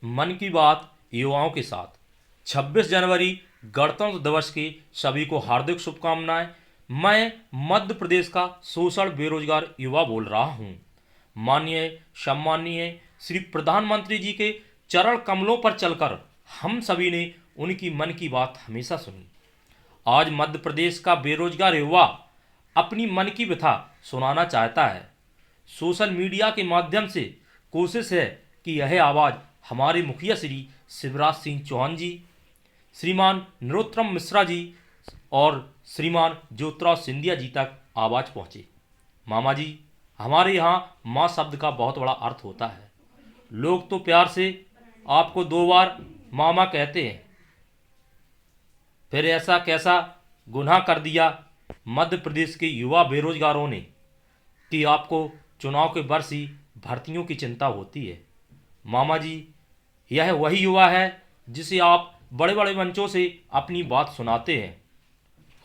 मन की बात युवाओं के साथ 26 जनवरी गणतंत्र दिवस की सभी को हार्दिक शुभकामनाएं। मैं मध्य प्रदेश का शोषण बेरोजगार युवा बोल रहा हूं। माननीय सम्माननीय श्री प्रधानमंत्री जी के चरण कमलों पर चलकर हम सभी ने उनकी मन की बात हमेशा सुनी। आज मध्य प्रदेश का बेरोजगार युवा अपनी मन की व्यथा सुनाना चाहता है। सोशल मीडिया के माध्यम से कोशिश है कि यह आवाज़ हमारे मुखिया श्री शिवराज सिंह चौहान जी, श्रीमान नरोत्तम मिश्रा जी और श्रीमान ज्योतिराव सिंधिया जी तक आवाज़ पहुँचे। मामा जी, हमारे यहाँ माँ शब्द का बहुत बड़ा अर्थ होता है। लोग तो प्यार से आपको 2 बार मामा कहते हैं, फिर ऐसा कैसा गुनाह कर दिया मध्य प्रदेश के युवा बेरोजगारों ने कि आपको चुनाव के वर्ष ही भर्तियों की चिंता होती है। मामा जी, यह वही युवा है जिसे आप बड़े बड़े मंचों से अपनी बात सुनाते हैं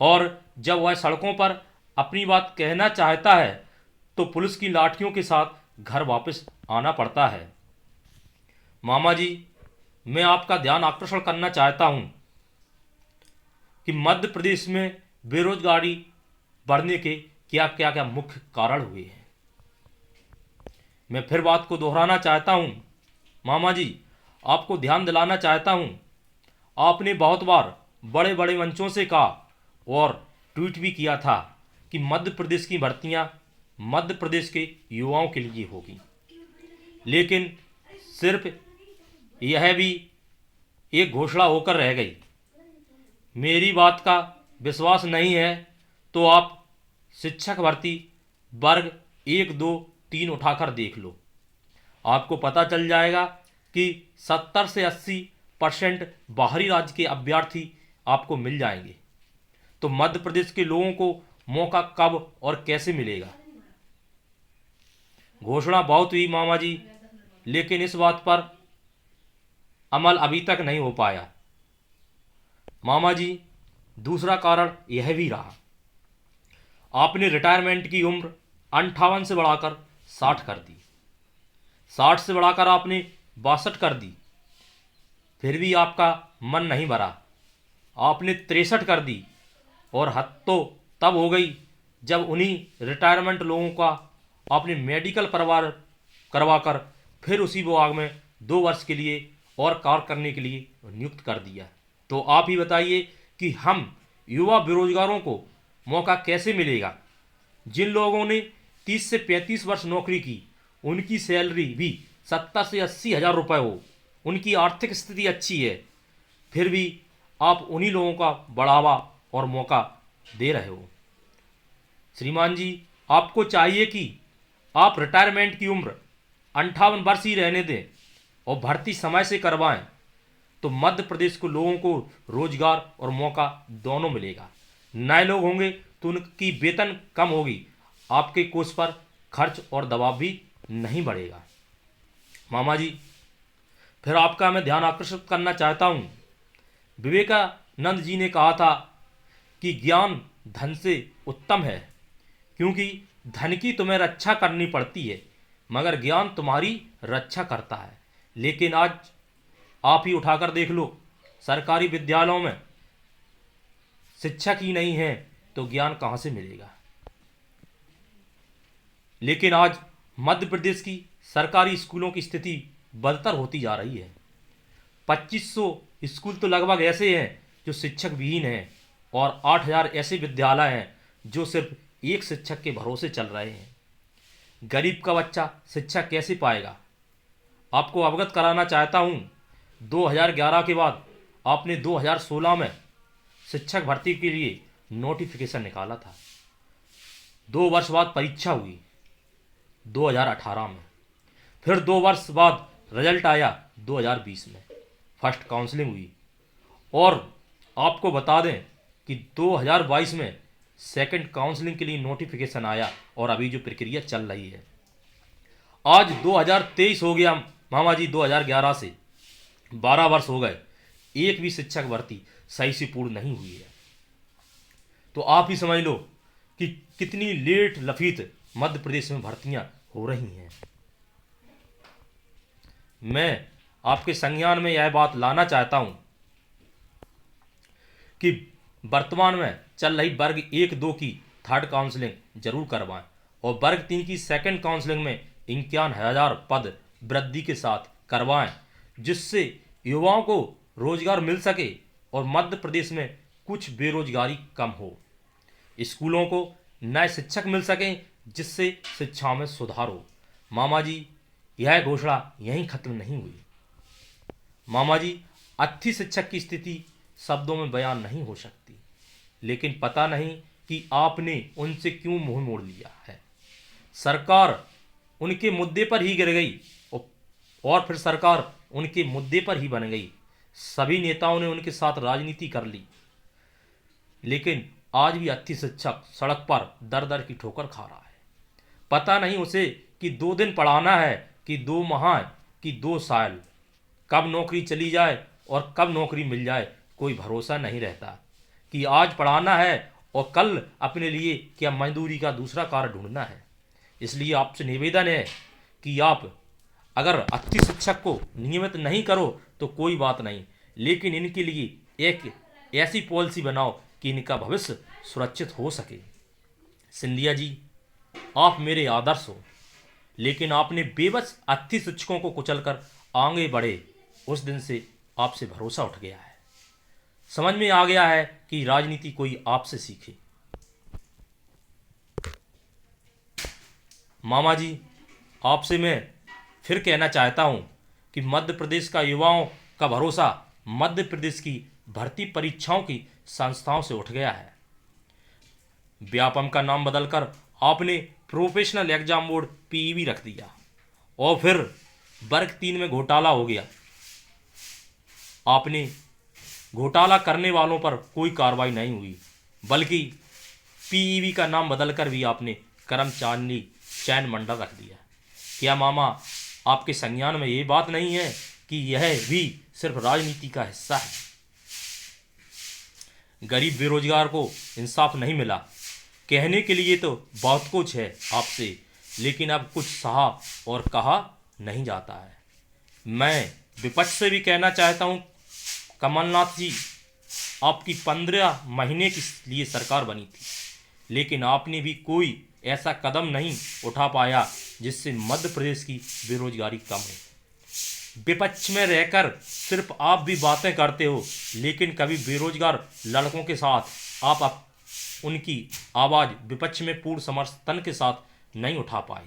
और जब वह सड़कों पर अपनी बात कहना चाहता है तो पुलिस की लाठियों के साथ घर वापस आना पड़ता है। मामा जी, मैं आपका ध्यान आकर्षण करना चाहता हूं कि मध्य प्रदेश में बेरोजगारी बढ़ने के क्या क्या क्या मुख्य कारण हुए हैं। मैं फिर बात को दोहराना चाहता हूं। मामा जी, आपको ध्यान दिलाना चाहता हूं, आपने बहुत बार बड़े बड़े मंचों से कहा और ट्वीट भी किया था कि मध्य प्रदेश की भर्तियां मध्य प्रदेश के युवाओं के लिए होगी, लेकिन सिर्फ यह भी एक घोषणा होकर रह गई। मेरी बात का विश्वास नहीं है तो आप शिक्षक भर्ती वर्ग 1, 2, 3 उठाकर देख लो। आपको पता चल जाएगा कि 70 से 80% बाहरी राज्य के अभ्यर्थी आपको मिल जाएंगे। तो मध्य प्रदेश के लोगों को मौका कब और कैसे मिलेगा? घोषणा बहुत हुई मामा जी, लेकिन इस बात पर अमल अभी तक नहीं हो पाया। मामा जी, दूसरा कारण यह भी रहा, आपने रिटायरमेंट की उम्र 58 से बढ़ाकर 60 कर दी, 60 से बढ़ाकर आपने 62 कर दी, फिर भी आपका मन नहीं भरा। आपने 63 कर दी और हद तो तब हो गई जब उन्हीं रिटायरमेंट लोगों का आपने मेडिकल करवाकर फिर उसी विभाग में 2 वर्ष के लिए और कार्य करने के लिए नियुक्त कर दिया। तो आप ही बताइए कि हम युवा बेरोजगारों को मौका कैसे मिलेगा? जिन लोगों ने 30 से 35 वर्ष नौकरी की, उनकी सैलरी भी 70 से 80 हज़ार रुपये हो, उनकी आर्थिक स्थिति अच्छी है, फिर भी आप उन्हीं लोगों का बढ़ावा और मौका दे रहे हो। श्रीमान जी, आपको चाहिए कि आप रिटायरमेंट की उम्र 58 वर्ष ही रहने दें और भर्ती समय से करवाएं, तो मध्य प्रदेश के लोगों को रोजगार और मौका दोनों मिलेगा। नए लोग होंगे तो उनकी वेतन कम होगी, आपके कोष पर खर्च और दबाव भी नहीं बढ़ेगा। मामा जी, फिर आपका मैं ध्यान आकर्षित करना चाहता हूँ। विवेकानंद जी ने कहा था कि ज्ञान धन से उत्तम है, क्योंकि धन की तुम्हें रक्षा करनी पड़ती है मगर ज्ञान तुम्हारी रक्षा करता है। लेकिन आज आप ही उठाकर देख लो, सरकारी विद्यालयों में शिक्षक ही नहीं है तो ज्ञान कहाँ से मिलेगा? लेकिन आज मध्य प्रदेश की सरकारी स्कूलों की स्थिति बदतर होती जा रही है। 2500 स्कूल तो लगभग ऐसे हैं जो शिक्षक विहीन हैं और 8000 ऐसे विद्यालय हैं जो सिर्फ एक शिक्षक के भरोसे चल रहे हैं। गरीब का बच्चा शिक्षा कैसे पाएगा? आपको अवगत कराना चाहता हूँ, 2011 के बाद आपने 2016 में शिक्षक भर्ती के लिए नोटिफिकेशन निकाला था। 2 वर्ष बाद परीक्षा हुई 2018 में, फिर 2 वर्ष बाद रिजल्ट आया 2020 में, फर्स्ट काउंसलिंग हुई और आपको बता दें कि 2022 में सेकंड काउंसलिंग के लिए नोटिफिकेशन आया और अभी जो प्रक्रिया चल रही है। आज 2023 हो गया मामा जी, 2011 से 12 वर्ष हो गए, एक भी शिक्षक भर्ती सही से पूर्ण नहीं हुई है। तो आप ही समझ लो कि कितनी लेट लफीत मध्य प्रदेश में भर्तियां हो रही हैं। मैं आपके संज्ञान में यह बात लाना चाहता हूं कि वर्तमान में चल रही वर्ग 1-2 की थर्ड काउंसलिंग जरूर करवाएं और वर्ग 3 की सेकंड काउंसलिंग में 51,000 पद वृद्धि के साथ करवाएं, जिससे युवाओं को रोजगार मिल सके और मध्य प्रदेश में कुछ बेरोजगारी कम हो। स्कूलों को नए शिक्षक मिल सकें, जिससे शिक्षा में सुधार हो। मामा जी, यह घोषणा यहीं खत्म नहीं हुई। मामा जी, अच्छी शिक्षक की स्थिति शब्दों में बयान नहीं हो सकती, लेकिन पता नहीं कि आपने उनसे क्यों मुंह मोड़ लिया है। सरकार उनके मुद्दे पर ही गिर गई और फिर सरकार उनके मुद्दे पर ही बन गई। सभी नेताओं ने उनके साथ राजनीति कर ली, लेकिन आज भी अच्छी शिक्षक सड़क पर दर दर की ठोकर खा रहा है। पता नहीं उसे कि 2 दिन पढ़ाना है कि 2 माह कि 2 साल, कब नौकरी चली जाए और कब नौकरी मिल जाए कोई भरोसा नहीं रहता, कि आज पढ़ाना है और कल अपने लिए क्या मजदूरी का दूसरा कार्य ढूंढना है। इसलिए आपसे निवेदन है कि आप अगर अच्छी शिक्षक को नियमित नहीं करो तो कोई बात नहीं, लेकिन इनके लिए एक ऐसी पॉलिसी बनाओ कि इनका भविष्य सुरक्षित हो सके। सिंधिया जी, आप मेरे आदर्श हो, लेकिन आपने बेबस अच्छी शिक्षकों को कुचलकर आगे बढ़े उस दिन से आपसे भरोसा उठ गया है। समझ में आ गया है कि राजनीति कोई आपसे सीखे। मामा जी, आपसे मैं फिर कहना चाहता हूं कि मध्य प्रदेश का युवाओं का भरोसा मध्य प्रदेश की भर्ती परीक्षाओं की संस्थाओं से उठ गया है। व्यापम का नाम बदलकर आपने प्रोफेशनल एग्जाम बोर्ड पीईबी रख दिया और फिर वर्ग 3 में घोटाला हो गया। आपने घोटाला करने वालों पर कोई कार्रवाई नहीं हुई, बल्कि पीईबी का नाम बदलकर भी आपने कर्मचारी चयन मंडल रख दिया। क्या मामा, आपके संज्ञान में ये बात नहीं है कि यह भी सिर्फ राजनीति का हिस्सा है? गरीब बेरोजगार को इंसाफ नहीं मिला। कहने के लिए तो बहुत कुछ है आपसे, लेकिन अब कुछ सहा और कहा नहीं जाता है। मैं विपक्ष से भी कहना चाहता हूं, कमलनाथ जी, आपकी 15 महीने के लिए सरकार बनी थी, लेकिन आपने भी कोई ऐसा कदम नहीं उठा पाया जिससे मध्य प्रदेश की बेरोजगारी कम हो। विपक्ष में रहकर सिर्फ आप भी बातें करते हो, लेकिन कभी बेरोजगार लड़कों के साथ आप उनकी आवाज़ विपक्ष में पूर्ण समर्थन के साथ नहीं उठा पाए,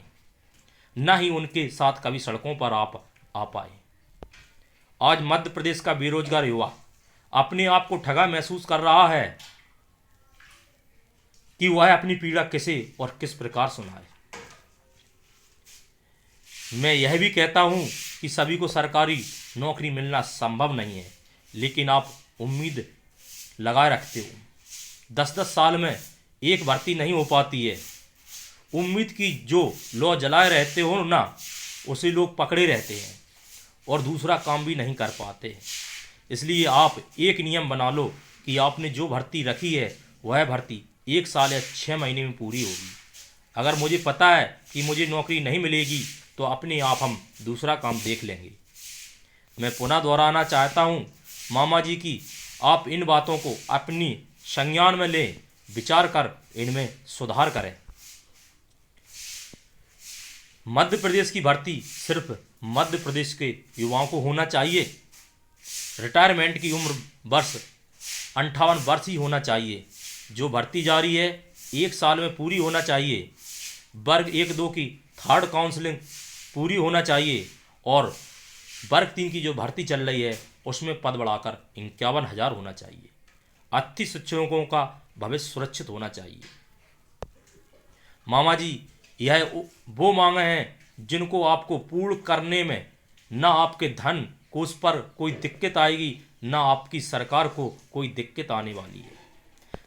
न ही उनके साथ कभी सड़कों पर आप आ पाए। आज मध्य प्रदेश का बेरोजगार युवा अपने आप को ठगा महसूस कर रहा है कि वह अपनी पीड़ा किसे और किस प्रकार सुनाए। मैं यह भी कहता हूं कि सभी को सरकारी नौकरी मिलना संभव नहीं है, लेकिन आप उम्मीद लगाए रखते हो। 10-10 साल में एक भर्ती नहीं हो पाती है। उम्मीद की जो लौ जलाए रहते हो ना, उसे लोग पकड़े रहते हैं और दूसरा काम भी नहीं कर पाते हैं। इसलिए आप एक नियम बना लो कि आपने जो भर्ती रखी है वह भर्ती 1 साल या 6 महीने में पूरी होगी। अगर मुझे पता है कि मुझे नौकरी नहीं मिलेगी तो अपने आप हम दूसरा काम देख लेंगे। मैं पुनः दोहराना चाहता हूँ मामा जी की आप इन बातों को अपनी संज्ञान में लें, विचार कर इनमें सुधार करें। मध्य प्रदेश की भर्ती सिर्फ मध्य प्रदेश के युवाओं को होना चाहिए। रिटायरमेंट की उम्र वर्ष 58 वर्ष ही होना चाहिए। जो भर्ती जारी है 1 साल में पूरी होना चाहिए। वर्ग 1-2 की थर्ड काउंसलिंग पूरी होना चाहिए और वर्ग 3 की जो भर्ती चल रही है उसमें पद बढ़ाकर 51,000 होना चाहिए। अच्छी शिक्षकों का भविष्य सुरक्षित होना चाहिए। मामा जी, यह वो मांगे हैं जिनको आपको पूर्ण करने में न आपके धन कोष पर कोई दिक्कत आएगी, न आपकी सरकार को कोई दिक्कत आने वाली है,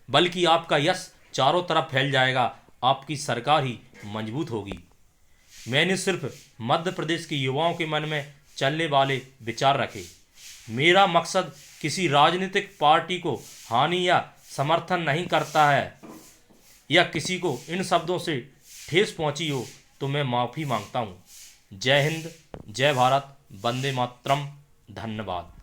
बल्कि आपका यश चारों तरफ फैल जाएगा। आपकी सरकार ही मजबूत होगी। मैंने सिर्फ मध्य प्रदेश के युवाओं के मन में चलने वाले विचार रखे। मेरा मकसद किसी राजनीतिक पार्टी को हानि या समर्थन नहीं करता है, या किसी को इन शब्दों से ठेस पहुंची हो तो मैं माफ़ी मांगता हूँ। जय हिंद, जय भारत, वंदे मातरम। धन्यवाद।